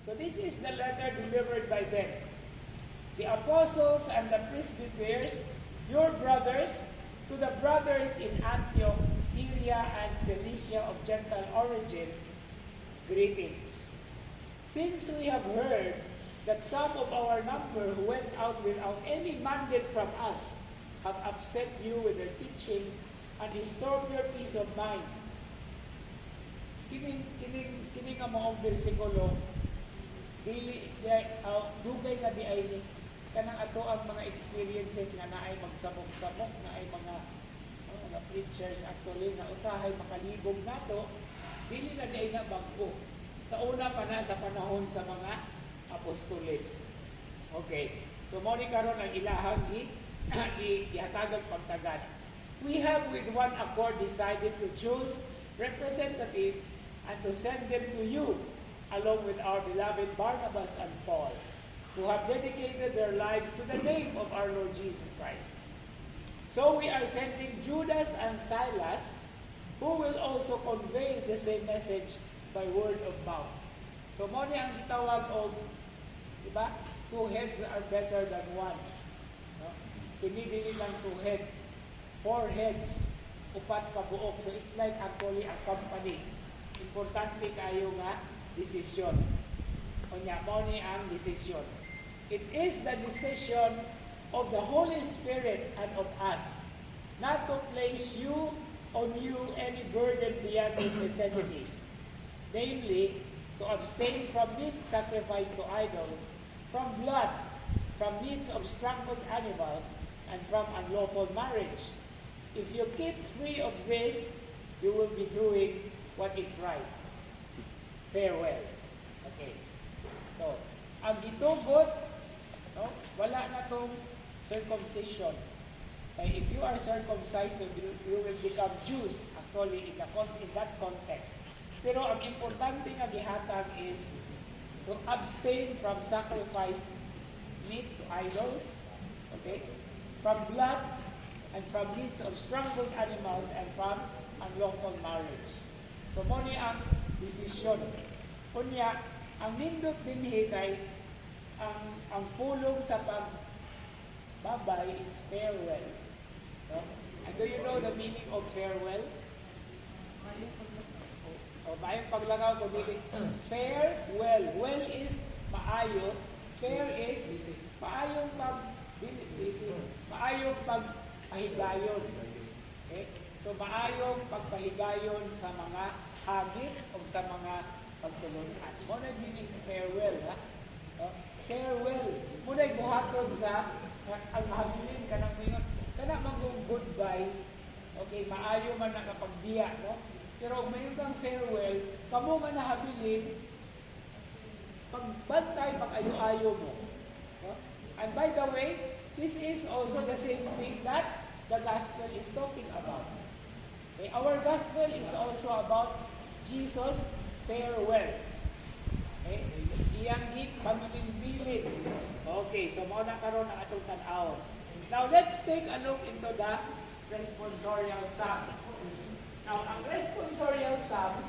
So this is the letter delivered by them. The apostles and the presbyters, your brothers, to the brothers in Antioch, Syria, and Cilicia of Gentile origin, greetings. Since we have heard that some of our number who went out without any mandate from us have upset you with their teachings and disturbed your peace of mind. Kining ang mga bersikulo, dugay nga di ay kanang ato ang mga experiences nga naay magsabok-sabok, na ay mga preachers actually na usahay makalibog nato, dili na di ay na bangko. Sa una pa na sa panahon sa mga apostoles. Okay. So mo ni karon ang ilahang ihatagag pagtagad. We have with one accord decided to choose representatives and to send them to you, along with our beloved Barnabas and Paul, who have dedicated their lives to the name of our Lord Jesus Christ. So we are sending Judas and Silas, who will also convey the same message by word of mouth. So mo ni ang gitawag og, diba? 2 heads are better than 1. No? Pinili lang 2 heads. 4 heads, 4 kabuok. So it's like actually a company. Importante kayo nga desisyon. O niya, mo ni ang desisyon. It is the decision of the Holy Spirit and of us not to place on you any burden beyond His necessities. Namely, to abstain from meat sacrificed to idols, from blood, from meats of strangled animals, and from unlawful marriage. If you keep free of this, you will be doing what is right. Farewell. Okay. So, ang gitugot, no, wala na tong circumcision. If you are circumcised, you will become Jews, actually, in that context. Pero ang importante nga gihatag is to abstain from sacrificed meat to idols, okay, from blood, and from meats of strangled animals, and from unlawful marriage. So mo ni ang desisyon. Kunya, ang nindot dinhi kay ang pulong sa pagbabay is farewell. No? And do you know the meaning of farewell? O maayong paglangaw ko dito. Farewell. Well is maayo. Fair is maayong pagpahigayon. Okay? So maayong pagpahigayon sa mga hagit o sa mga pagtulungan. Muna meaning sa farewell. Ha? Farewell. Muna buhatod sa ang habilin ka ng ngayon. Kana magong goodbye. Okay, maayo man nakapagbiya. No? Pero mayroon kang farewell, kamo nga nahabilin, pagbantay, pag-ayo-ayo mo. No? And by the way, this is also the same thing that the gospel is talking about. Okay? Our gospel is also about Jesus' farewell. Okay? Iyang pamilin-bilin. Okay, so muna karon ang atong tan-aw. Now, let's take a look into the responsorial psalm. Now, ang responsorial psalm,